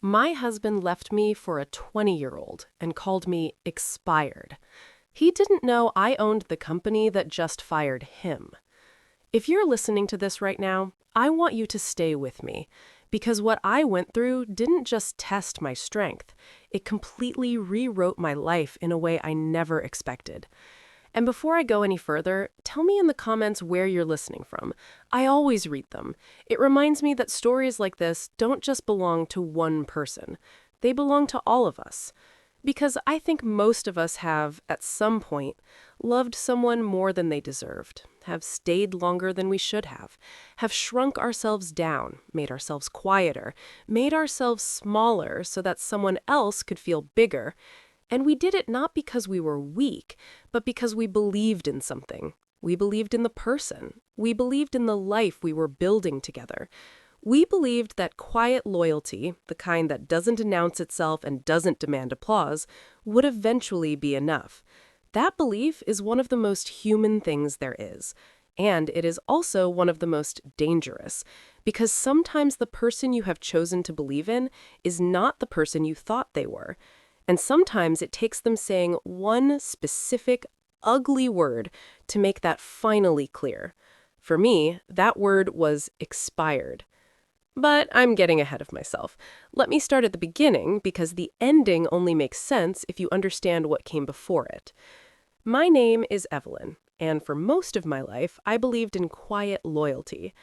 My husband left me for a 20-year-old and called me expired. He didn't know I owned the company that just fired him. If you're listening to this right now, I want you to stay with me, because what I went through didn't just test my strength, it completely rewrote my life in a way I never expected. And before I go any further, tell me in the comments where you're listening from. I always read them. It reminds me that stories like this don't just belong to one person. They belong to all of us. Because I think most of us have, at some point, loved someone more than they deserved, have stayed longer than we should have shrunk ourselves down, made ourselves quieter, made ourselves smaller so that someone else could feel bigger. And we did it not because we were weak, but because we believed in something. We believed in the person. We believed in the life we were building together. We believed that quiet loyalty, the kind that doesn't announce itself and doesn't demand applause, would eventually be enough. That belief is one of the most human things there is. And it is also one of the most dangerous, because sometimes the person you have chosen to believe in is not the person you thought they were. And sometimes it takes them saying one specific, ugly word to make that finally clear. For me, that word was expired. But I'm getting ahead of myself. Let me start at the beginning, because the ending only makes sense if you understand what came before it. My name is Evelyn, and for most of my life, I believed in quiet loyalty.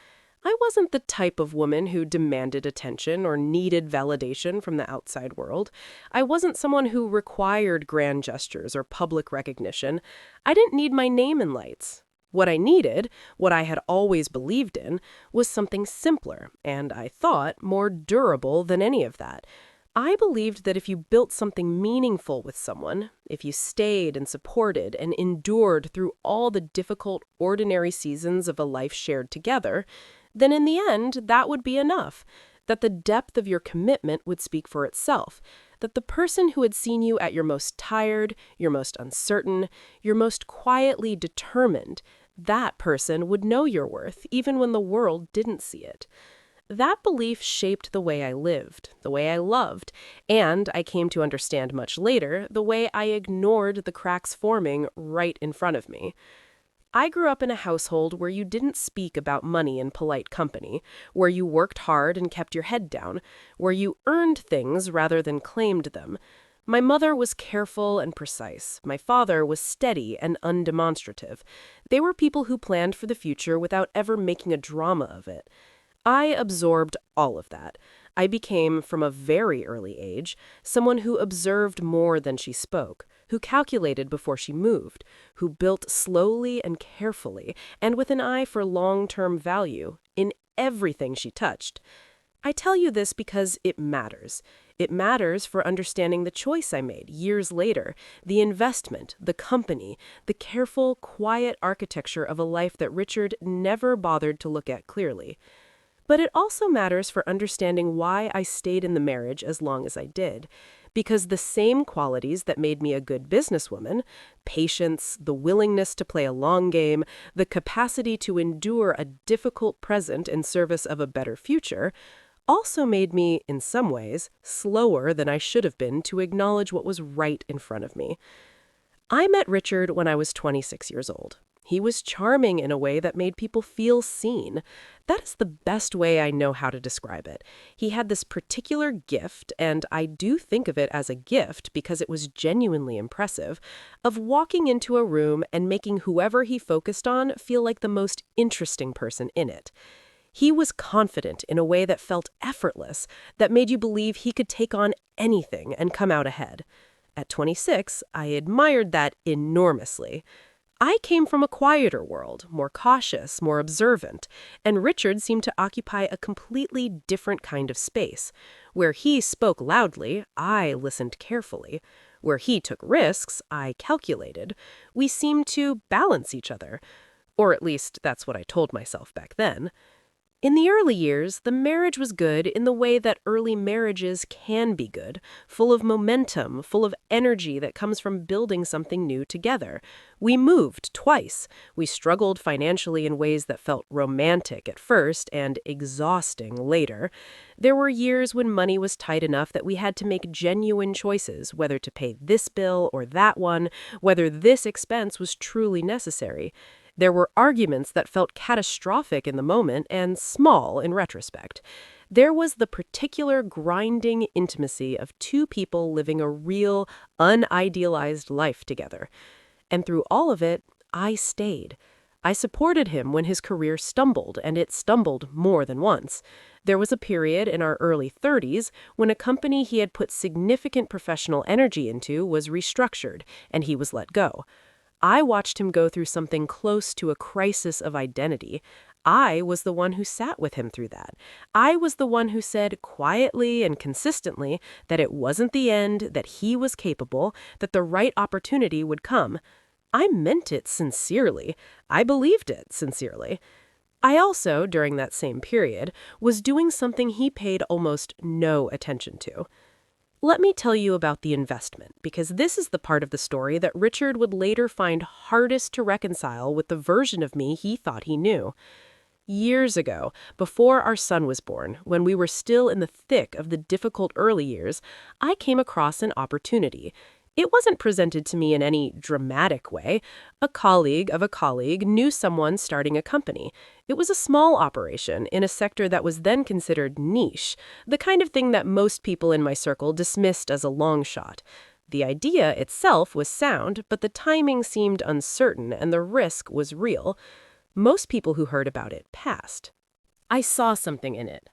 I wasn't the type of woman who demanded attention or needed validation from the outside world. I wasn't someone who required grand gestures or public recognition. I didn't need my name in lights. What I needed, what I had always believed in, was something simpler, and I thought more durable than any of that. I believed that if you built something meaningful with someone, if you stayed and supported and endured through all the difficult, ordinary seasons of a life shared together, then in the end, that would be enough. That the depth of your commitment would speak for itself. That the person who had seen you at your most tired, your most uncertain, your most quietly determined, that person would know your worth, even when the world didn't see it. That belief shaped the way I lived, the way I loved, and I came to understand much later the way I ignored the cracks forming right in front of me. I grew up in a household where you didn't speak about money in polite company, where you worked hard and kept your head down, where you earned things rather than claimed them. My mother was careful and precise. My father was steady and undemonstrative. They were people who planned for the future without ever making a drama of it. I absorbed all of that. I became, from a very early age, someone who observed more than she spoke, who calculated before she moved, who built slowly and carefully, and with an eye for long-term value in everything she touched. I tell you this because it matters. It matters for understanding the choice I made years later, the investment, the company, the careful, quiet architecture of a life that Richard never bothered to look at clearly. But it also matters for understanding why I stayed in the marriage as long as I did. Because the same qualities that made me a good businesswoman, patience, the willingness to play a long game, the capacity to endure a difficult present in service of a better future, also made me, in some ways, slower than I should have been to acknowledge what was right in front of me. I met Richard when I was 26 years old. He was charming in a way that made people feel seen. That is the best way I know how to describe it. He had this particular gift, and I do think of it as a gift because it was genuinely impressive, of walking into a room and making whoever he focused on feel like the most interesting person in it. He was confident in a way that felt effortless, that made you believe he could take on anything and come out ahead. At 26, I admired that enormously. I came from a quieter world, more cautious, more observant, and Richard seemed to occupy a completely different kind of space. Where he spoke loudly, I listened carefully. Where he took risks, I calculated. We seemed to balance each other. Or at least that's what I told myself back then. In the early years, the marriage was good in the way that early marriages can be good, full of momentum, full of energy that comes from building something new together. We moved twice. We struggled financially in ways that felt romantic at first and exhausting later. There were years when money was tight enough that we had to make genuine choices, whether to pay this bill or that one, whether this expense was truly necessary. There were arguments that felt catastrophic in the moment and small in retrospect. There was the particular grinding intimacy of two people living a real, unidealized life together. And through all of it, I stayed. I supported him when his career stumbled, and it stumbled more than once. There was a period in our early 30s when a company he had put significant professional energy into was restructured, and he was let go. I watched him go through something close to a crisis of identity. I was the one who sat with him through that. I was the one who said quietly and consistently that it wasn't the end, that he was capable, that the right opportunity would come. I meant it sincerely. I believed it sincerely. I also, during that same period, was doing something he paid almost no attention to. Let me tell you about the investment, because this is the part of the story that Richard would later find hardest to reconcile with the version of me he thought he knew. Years ago, before our son was born, when we were still in the thick of the difficult early years, I came across an opportunity. It wasn't presented to me in any dramatic way. A colleague of a colleague knew someone starting a company. It was a small operation in a sector that was then considered niche, the kind of thing that most people in my circle dismissed as a long shot. The idea itself was sound, but the timing seemed uncertain and the risk was real. Most people who heard about it passed. I saw something in it.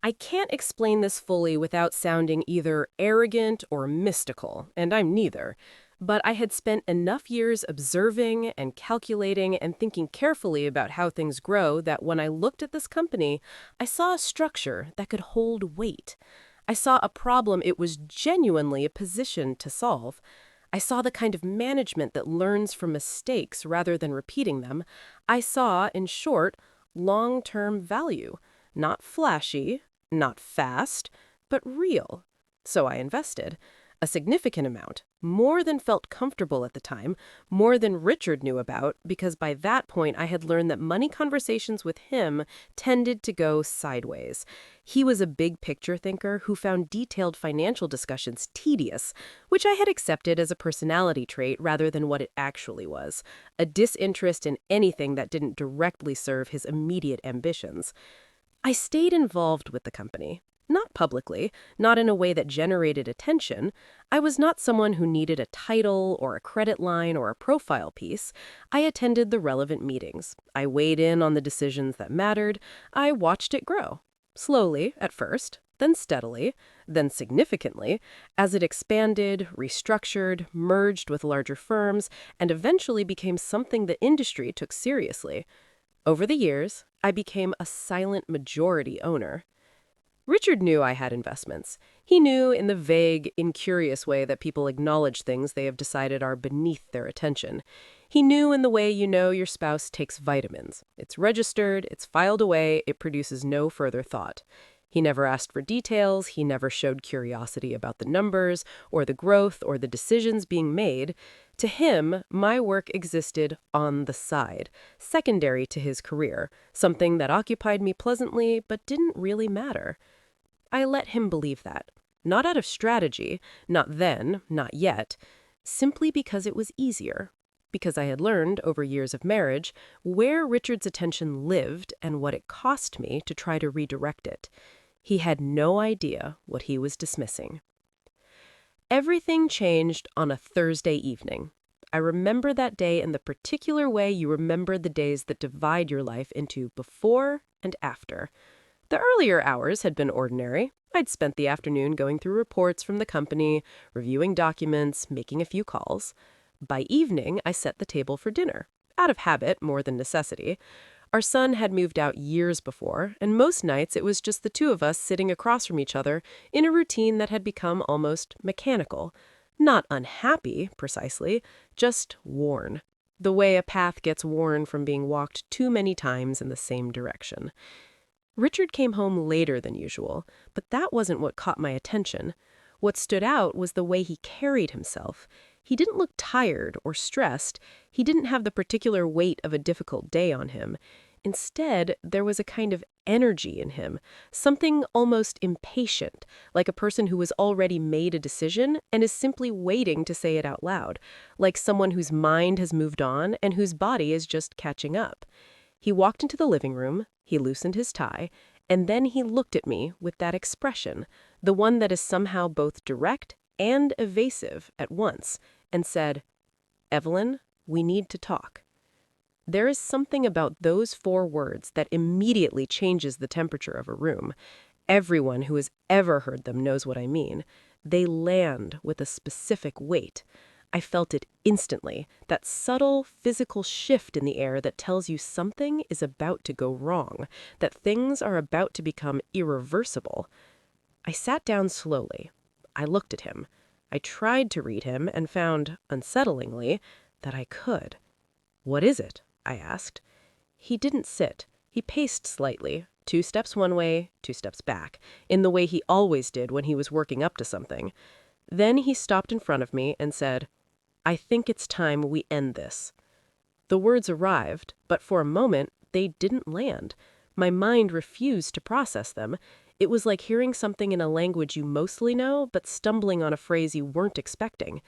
I can't explain this fully without sounding either arrogant or mystical, and I'm neither. But I had spent enough years observing and calculating and thinking carefully about how things grow that when I looked at this company, I saw a structure that could hold weight. I saw a problem it was genuinely positioned to solve. I saw the kind of management that learns from mistakes rather than repeating them. I saw, in short, long-term value. Not flashy, not fast, but real. So I invested. A significant amount, more than felt comfortable at the time, more than Richard knew about, because by that point I had learned that money conversations with him tended to go sideways. He was a big picture thinker who found detailed financial discussions tedious, which I had accepted as a personality trait rather than what it actually was, a disinterest in anything that didn't directly serve his immediate ambitions. I stayed involved with the company. Not publicly, not in a way that generated attention. I was not someone who needed a title or a credit line or a profile piece. I attended the relevant meetings. I weighed in on the decisions that mattered. I watched it grow. Slowly, at first, then steadily, then significantly, as it expanded, restructured, merged with larger firms, and eventually became something the industry took seriously. Over the years, I became a silent majority owner. Richard knew I had investments. He knew in the vague, incurious way that people acknowledge things they have decided are beneath their attention. He knew in the way you know your spouse takes vitamins. It's registered, it's filed away, it produces no further thought. He never asked for details, he never showed curiosity about the numbers, or the growth, or the decisions being made. To him, my work existed on the side, secondary to his career, something that occupied me pleasantly but didn't really matter. I let him believe that, not out of strategy, not then, not yet, simply because it was easier, because I had learned over years of marriage where Richard's attention lived and what it cost me to try to redirect it. He had no idea what he was dismissing. Everything changed on a Thursday evening. I remember that day in the particular way you remember the days that divide your life into before and after. The earlier hours had been ordinary. I'd spent the afternoon going through reports from the company, reviewing documents, making a few calls. By evening, I set the table for dinner, out of habit more than necessity. Our son had moved out years before, and most nights it was just the two of us sitting across from each other in a routine that had become almost mechanical. Not unhappy, precisely, just worn. The way a path gets worn from being walked too many times in the same direction. Richard came home later than usual, but that wasn't what caught my attention. What stood out was the way he carried himself. He didn't look tired or stressed. He didn't have the particular weight of a difficult day on him. Instead, there was a kind of energy in him, something almost impatient, like a person who has already made a decision and is simply waiting to say it out loud, like someone whose mind has moved on and whose body is just catching up. He walked into the living room, he loosened his tie, and then he looked at me with that expression, the one that is somehow both direct and evasive at once, and said, "Evelyn, we need to talk." There is something about those 4 words that immediately changes the temperature of a room. Everyone who has ever heard them knows what I mean. They land with a specific weight. I felt it instantly, that subtle physical shift in the air that tells you something is about to go wrong, that things are about to become irreversible. I sat down slowly. I looked at him. I tried to read him and found, unsettlingly, that I could. "What is it?" I asked. He didn't sit. He paced slightly, 2 steps one way, 2 steps back, in the way he always did when he was working up to something. Then he stopped in front of me and said, "I think it's time we end this." The words arrived, but for a moment they didn't land. My mind refused to process them. It was like hearing something in a language you mostly know, but stumbling on a phrase you weren't expecting.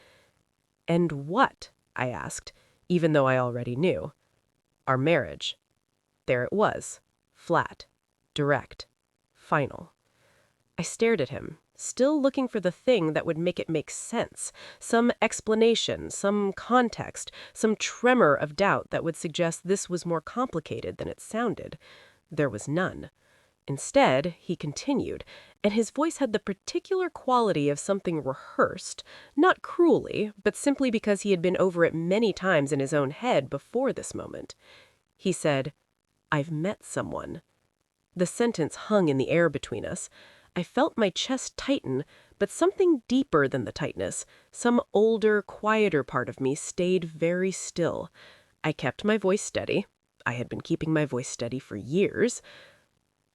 "And what?" I asked, even though I already knew. "Our marriage." There it was, flat, direct, final. I stared at him, still looking for the thing that would make it make sense, some explanation, some context, some tremor of doubt that would suggest this was more complicated than it sounded. There was none. Instead, he continued, and his voice had the particular quality of something rehearsed, not cruelly, but simply because he had been over it many times in his own head before this moment. He said, "I've met someone." The sentence hung in the air between us. I felt my chest tighten, but something deeper than the tightness, some older, quieter part of me stayed very still. I kept my voice steady. I had been keeping my voice steady for years.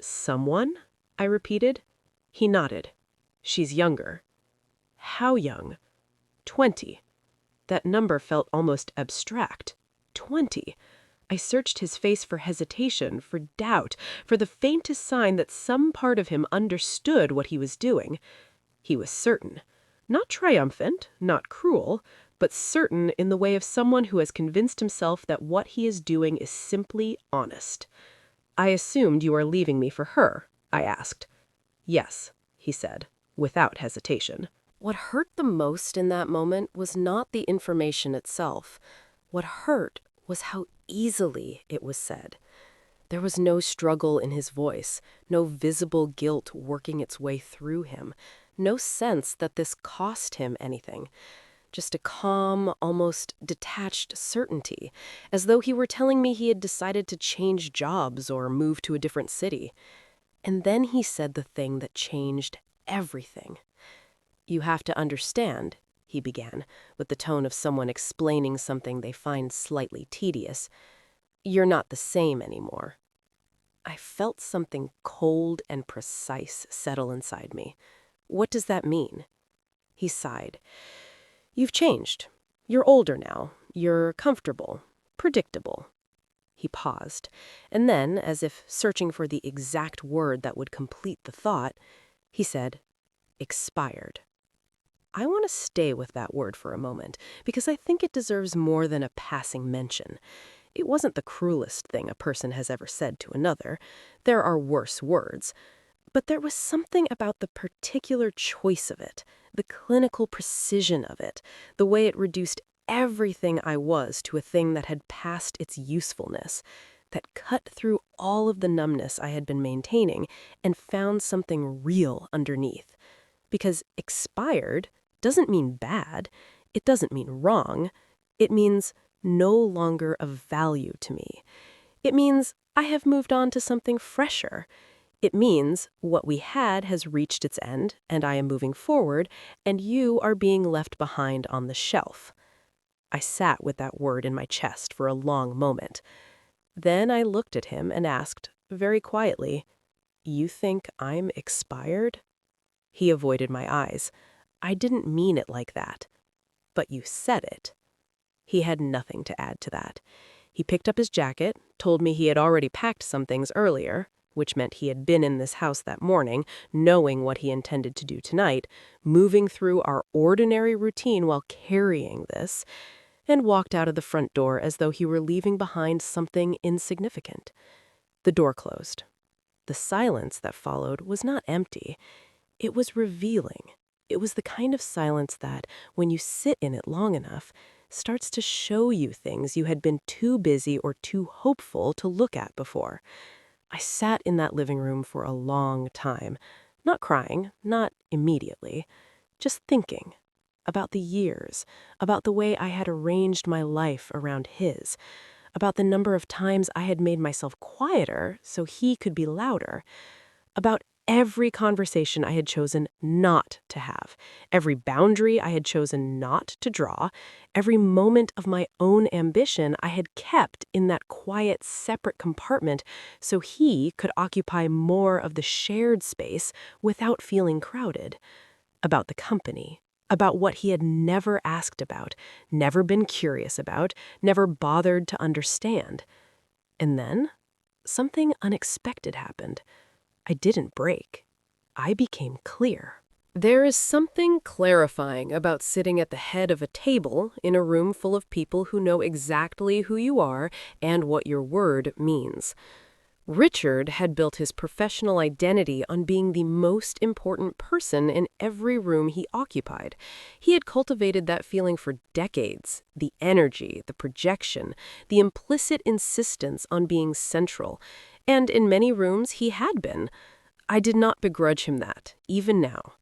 "Someone?" I repeated. He nodded. "She's younger." "How young?" 20. That number felt almost abstract. 20. I searched his face for hesitation, for doubt, for the faintest sign that some part of him understood what he was doing. He was certain. Not triumphant, not cruel, but certain in the way of someone who has convinced himself that what he is doing is simply honest. "I assumed you are leaving me for her?" I asked. "Yes," he said, without hesitation. What hurt the most in that moment was not the information itself. What hurt was how easily it was said. There was no struggle in his voice, no visible guilt working its way through him, no sense that this cost him anything. Just a calm, almost detached certainty, as though he were telling me he had decided to change jobs or move to a different city. And then he said the thing that changed everything. "You have to understand," he began, with the tone of someone explaining something they find slightly tedious. "You're not the same anymore." I felt something cold and precise settle inside me. "What does that mean?" He sighed. "You've changed. You're older now. You're comfortable, predictable." He paused, and then, as if searching for the exact word that would complete the thought, he said, "Expired." I want to stay with that word for a moment, because I think it deserves more than a passing mention. It wasn't the cruelest thing a person has ever said to another. There are worse words. But there was something about the particular choice of it, the clinical precision of it, the way it reduced everything I was to a thing that had passed its usefulness, that cut through all of the numbness I had been maintaining and found something real underneath. Because expired doesn't mean bad, it doesn't mean wrong, it means no longer of value to me. It means I have moved on to something fresher. It means what we had has reached its end, and I am moving forward, and you are being left behind on the shelf. I sat with that word in my chest for a long moment. Then I looked at him and asked, very quietly, "You think I'm expired?" He avoided my eyes. "I didn't mean it like that." "But you said it." He had nothing to add to that. He picked up his jacket, told me he had already packed some things earlier, which meant he had been in this house that morning, knowing what he intended to do tonight, moving through our ordinary routine while carrying this, and walked out of the front door as though he were leaving behind something insignificant. The door closed. The silence that followed was not empty. It was revealing. It was the kind of silence that, when you sit in it long enough, starts to show you things you had been too busy or too hopeful to look at before. I sat in that living room for a long time, not crying, not immediately, just thinking about the years, about the way I had arranged my life around his, about the number of times I had made myself quieter so he could be louder, about every conversation I had chosen not to have, every boundary I had chosen not to draw, every moment of my own ambition I had kept in that quiet, separate compartment so he could occupy more of the shared space without feeling crowded, about the company, about what he had never asked about, never been curious about, never bothered to understand. And then, something unexpected happened. I didn't break. I became clear. There is something clarifying about sitting at the head of a table in a room full of people who know exactly who you are and what your word means. Richard had built his professional identity on being the most important person in every room he occupied. He had cultivated that feeling for decades, the energy, the projection, the implicit insistence on being central. And in many rooms he had been. I did not begrudge him that, even now.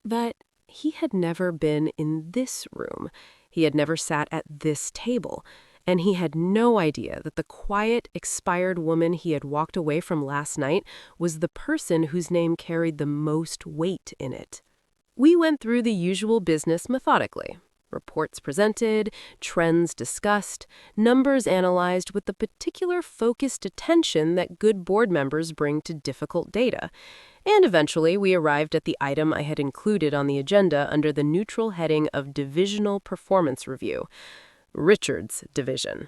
But he had never been in this room. He had never sat at this table. And he had no idea that the quiet, expired woman he had walked away from last night was the person whose name carried the most weight in it. We went through the usual business methodically. Reports presented, trends discussed, numbers analyzed with the particular focused attention that good board members bring to difficult data. And eventually we arrived at the item I had included on the agenda under the neutral heading of Divisional Performance Review. Richard's division.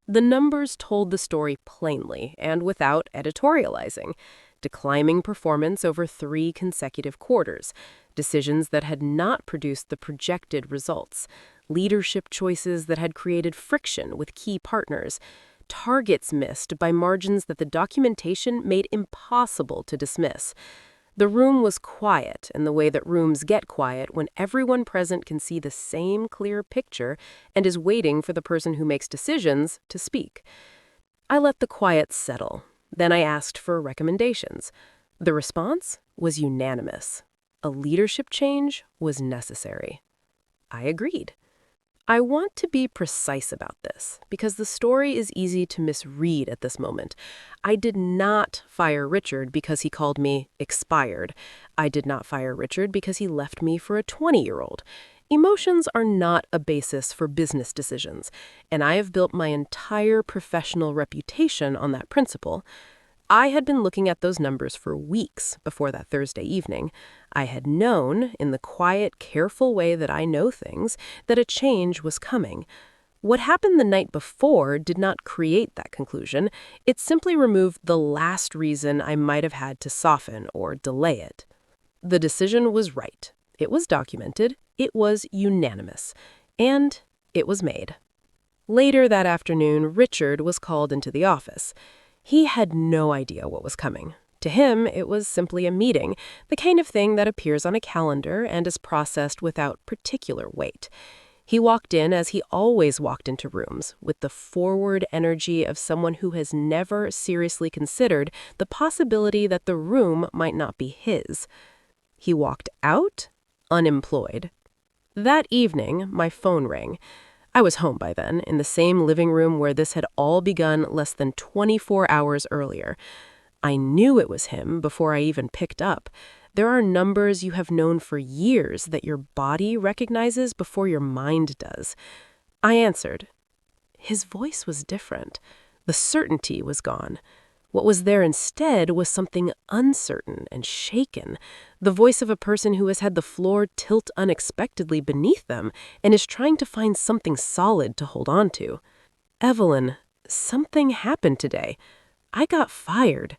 The numbers told the story plainly and without editorializing. Declining performance over 3 consecutive quarters, decisions that had not produced the projected results, leadership choices that had created friction with key partners, targets missed by margins that the documentation made impossible to dismiss. The room was quiet in the way that rooms get quiet when everyone present can see the same clear picture and is waiting for the person who makes decisions to speak. I let the quiet settle. Then I asked for recommendations. The response was unanimous. A leadership change was necessary. I agreed. I want to be precise about this because the story is easy to misread at this moment. I did not fire Richard because he called me expired. I did not fire Richard because he left me for a 20-year-old. Emotions are not a basis for business decisions, and I have built my entire professional reputation on that principle. I had been looking at those numbers for weeks before that Thursday evening. I had known, in the quiet, careful way that I know things, that a change was coming. What happened the night before did not create that conclusion. It simply removed the last reason I might have had to soften or delay it. The decision was right. It was documented. It was unanimous. And it was made. Later that afternoon, Richard was called into the office. He had no idea what was coming. To him, it was simply a meeting, the kind of thing that appears on a calendar and is processed without particular weight. He walked in as he always walked into rooms, with the forward energy of someone who has never seriously considered the possibility that the room might not be his. He walked out unemployed. That evening, my phone rang. I was home by then, in the same living room where this had all begun less than 24 hours earlier. I knew it was him before I even picked up. There are numbers you have known for years that your body recognizes before your mind does. I answered. His voice was different. The certainty was gone. What was there instead was something uncertain and shaken, the voice of a person who has had the floor tilt unexpectedly beneath them and is trying to find something solid to hold on to. Evelyn, something happened today. I got fired.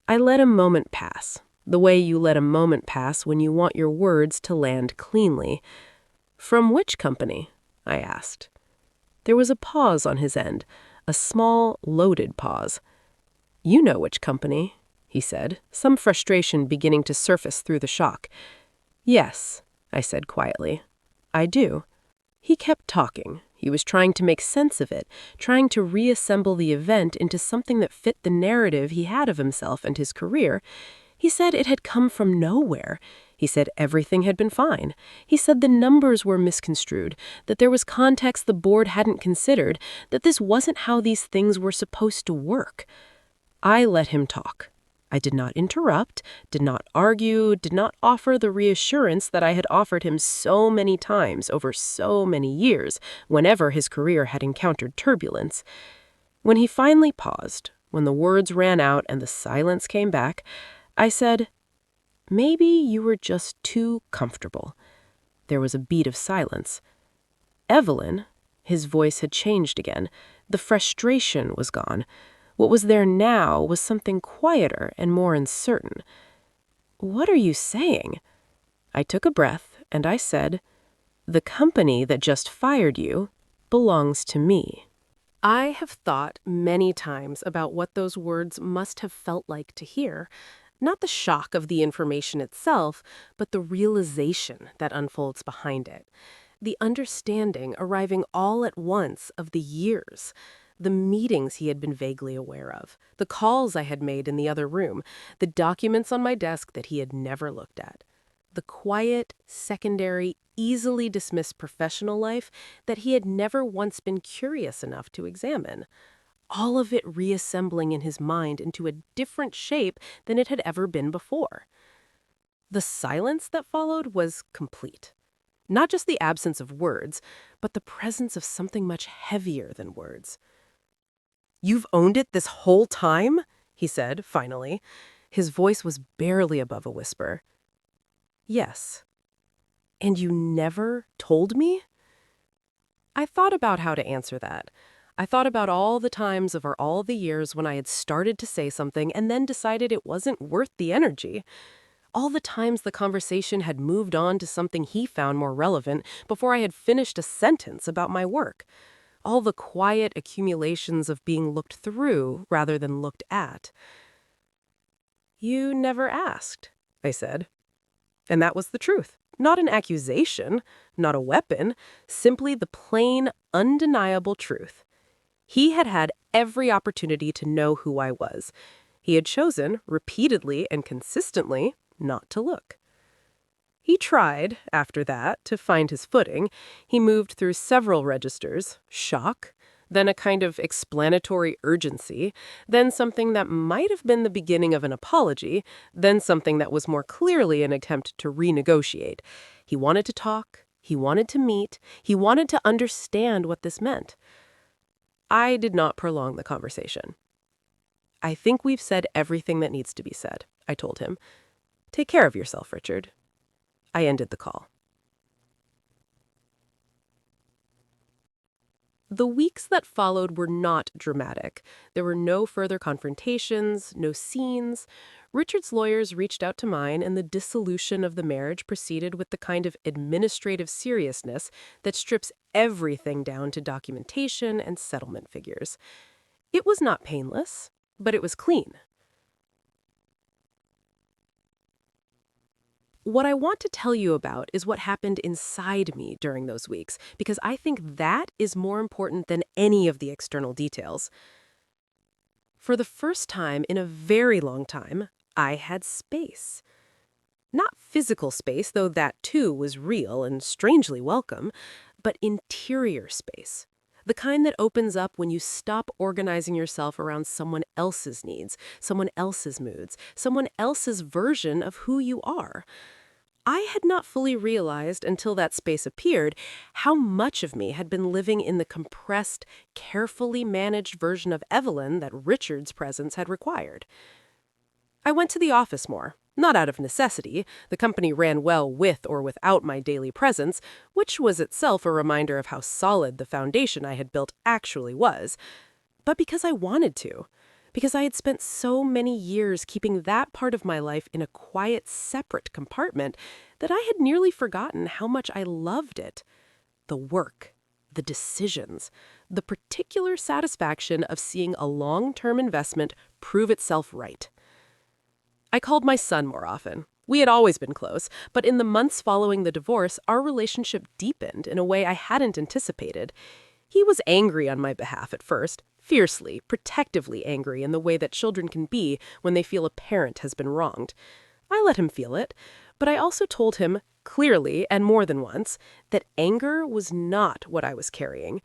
I let a moment pass, the way you let a moment pass when you want your words to land cleanly. From which company? I asked. There was a pause on his end, a small, loaded pause. You know which company, he said, some frustration beginning to surface through the shock. Yes, I said quietly. I do. He kept talking. He was trying to make sense of it, trying to reassemble the event into something that fit the narrative he had of himself and his career. He said it had come from nowhere. He said everything had been fine. He said the numbers were misconstrued, that there was context the board hadn't considered, that this wasn't how these things were supposed to work. I let him talk. I did not interrupt, did not argue, did not offer the reassurance that I had offered him so many times over so many years whenever his career had encountered turbulence. When he finally paused, when the words ran out and the silence came back, I said, "Maybe you were just too comfortable." There was a beat of silence. Evelyn, his voice had changed again. The frustration was gone. What was there now was something quieter and more uncertain. "What are you saying?" I took a breath and I said, "The company that just fired you belongs to me." I have thought many times about what those words must have felt like to hear. Not the shock of the information itself, but the realization that unfolds behind it. The understanding arriving all at once of the years. The meetings he had been vaguely aware of, the calls I had made in the other room, the documents on my desk that he had never looked at. The quiet, secondary, easily dismissed professional life that he had never once been curious enough to examine. All of it reassembling in his mind into a different shape than it had ever been before. The silence that followed was complete. Not just the absence of words, but the presence of something much heavier than words. "You've owned it this whole time?" he said, finally. His voice was barely above a whisper. "Yes." "And you never told me?" I thought about how to answer that. I thought about all the times over all the years when I had started to say something and then decided it wasn't worth the energy. All the times the conversation had moved on to something he found more relevant before I had finished a sentence about my work. All the quiet accumulations of being looked through rather than looked at. "You never asked," I said. And that was the truth. Not an accusation, not a weapon, simply the plain, undeniable truth. He had had every opportunity to know who I was. He had chosen, repeatedly and consistently, not to look. He tried, after that, to find his footing. He moved through several registers, shock, then a kind of explanatory urgency, then something that might have been the beginning of an apology, then something that was more clearly an attempt to renegotiate. He wanted to talk, he wanted to meet, he wanted to understand what this meant. I did not prolong the conversation. "I think we've said everything that needs to be said," I told him. "Take care of yourself, Richard." I ended the call. The weeks that followed were not dramatic. There were no further confrontations, no scenes. Richard's lawyers reached out to mine, and the dissolution of the marriage proceeded with the kind of administrative seriousness that strips everything down to documentation and settlement figures. It was not painless, but it was clean. What I want to tell you about is what happened inside me during those weeks, because I think that is more important than any of the external details. For the first time in a very long time, I had space. Not physical space, though that too was real and strangely welcome, but interior space. The kind that opens up when you stop organizing yourself around someone else's needs, someone else's moods, someone else's version of who you are. I had not fully realized until that space appeared how much of me had been living in the compressed, carefully managed version of Evelyn that Richard's presence had required. I went to the office more, not out of necessity. The company ran well with or without my daily presence, which was itself a reminder of how solid the foundation I had built actually was, but because I wanted to. Because I had spent so many years keeping that part of my life in a quiet, separate compartment that I had nearly forgotten how much I loved it. The work, the decisions, the particular satisfaction of seeing a long-term investment prove itself right. I called my son more often. We had always been close, but in the months following the divorce, our relationship deepened in a way I hadn't anticipated. He was angry on my behalf at first, fiercely, protectively angry in the way that children can be when they feel a parent has been wronged. I let him feel it, but I also told him, clearly and more than once, that anger was not what I was carrying.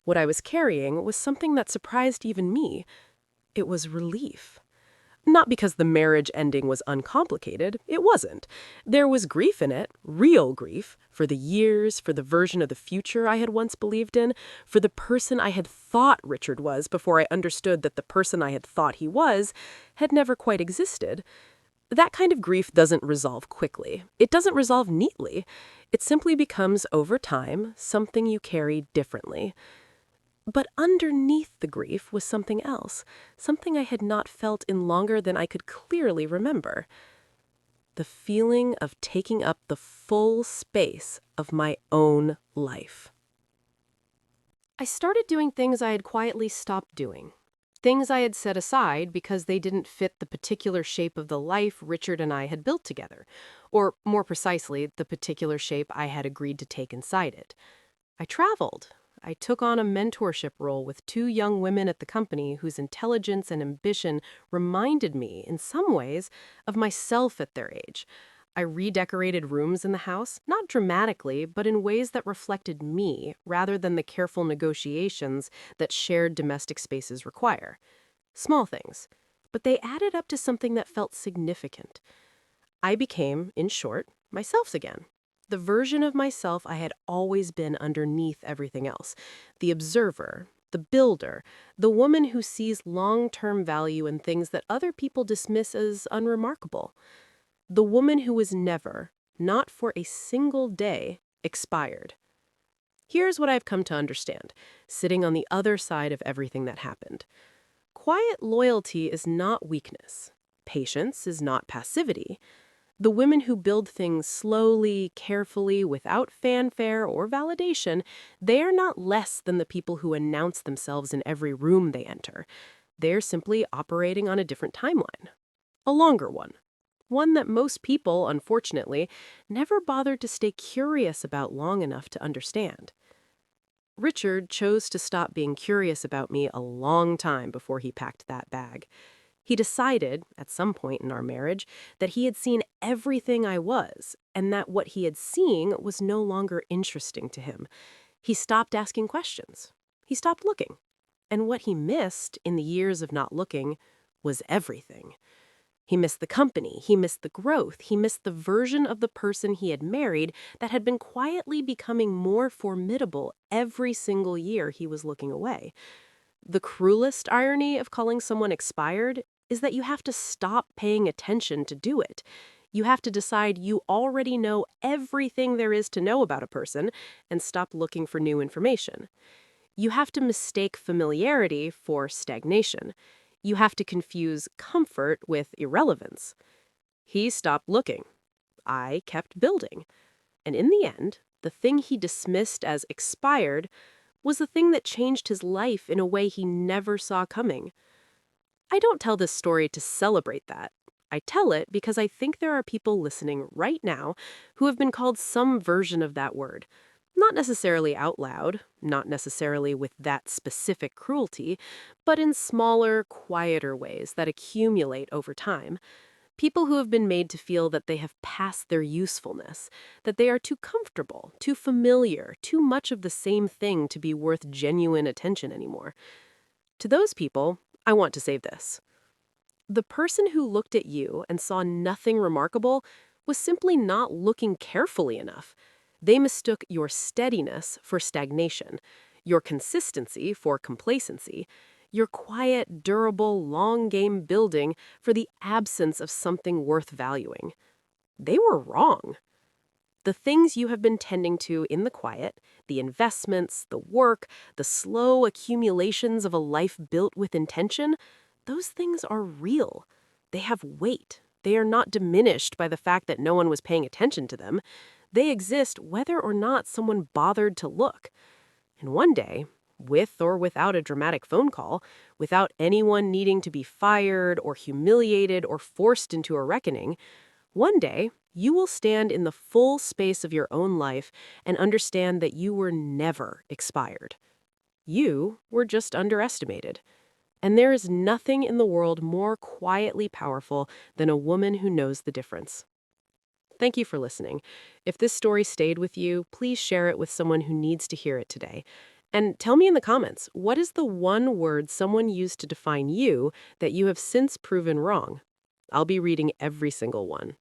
What I was carrying was something that surprised even me. It was relief. Not because the marriage ending was uncomplicated, it wasn't. There was grief in it, real grief, for the years, for the version of the future I had once believed in, for the person I had thought Richard was before I understood that the person I had thought he was had never quite existed. That kind of grief doesn't resolve quickly. It doesn't resolve neatly. It simply becomes, over time, something you carry differently. But underneath the grief was something else, something I had not felt in longer than I could clearly remember. The feeling of taking up the full space of my own life. I started doing things I had quietly stopped doing. Things I had set aside because they didn't fit the particular shape of the life Richard and I had built together, or more precisely, the particular shape I had agreed to take inside it. I traveled. I took on a mentorship role with two young women at the company whose intelligence and ambition reminded me, in some ways, of myself at their age. I redecorated rooms in the house, not dramatically, but in ways that reflected me, rather than the careful negotiations that shared domestic spaces require. Small things, but they added up to something that felt significant. I became, in short, myself again. The version of myself I had always been underneath everything else. The observer, the builder, the woman who sees long-term value in things that other people dismiss as unremarkable. The woman who was never, not for a single day, expired. Here's what I've come to understand, sitting on the other side of everything that happened. Quiet loyalty is not weakness. Patience is not passivity. The women who build things slowly, carefully, without fanfare or validation, they are not less than the people who announce themselves in every room they enter. They're simply operating on a different timeline. A longer one. One that most people, unfortunately, never bothered to stay curious about long enough to understand. Richard chose to stop being curious about me a long time before he packed that bag. He decided, at some point in our marriage, that he had seen everything I was, and that what he had seen was no longer interesting to him. He stopped asking questions. He stopped looking. And what he missed in the years of not looking was everything. He missed the company, he missed the growth, he missed the version of the person he had married that had been quietly becoming more formidable every single year he was looking away. The cruelest irony of calling someone expired is that you have to stop paying attention to do it. You have to decide you already know everything there is to know about a person and stop looking for new information. You have to mistake familiarity for stagnation. You have to confuse comfort with irrelevance. He stopped looking. I kept building. And in the end, the thing he dismissed as expired was the thing that changed his life in a way he never saw coming. I don't tell this story to celebrate that. I tell it because I think there are people listening right now who have been called some version of that word. Not necessarily out loud, not necessarily with that specific cruelty, but in smaller, quieter ways that accumulate over time. People who have been made to feel that they have passed their usefulness, that they are too comfortable, too familiar, too much of the same thing to be worth genuine attention anymore. To those people, I want to say this. The person who looked at you and saw nothing remarkable was simply not looking carefully enough. They mistook your steadiness for stagnation, your consistency for complacency, your quiet, durable, long game building for the absence of something worth valuing. They were wrong. The things you have been tending to in the quiet, the investments, the work, the slow accumulations of a life built with intention, those things are real. They have weight. They are not diminished by the fact that no one was paying attention to them. They exist whether or not someone bothered to look. And one day, with or without a dramatic phone call, without anyone needing to be fired or humiliated or forced into a reckoning, one day, you will stand in the full space of your own life and understand that you were never expired. You were just underestimated. And there is nothing in the world more quietly powerful than a woman who knows the difference. Thank you for listening. If this story stayed with you, please share it with someone who needs to hear it today. And tell me in the comments, what is the one word someone used to define you that you have since proven wrong? I'll be reading every single one.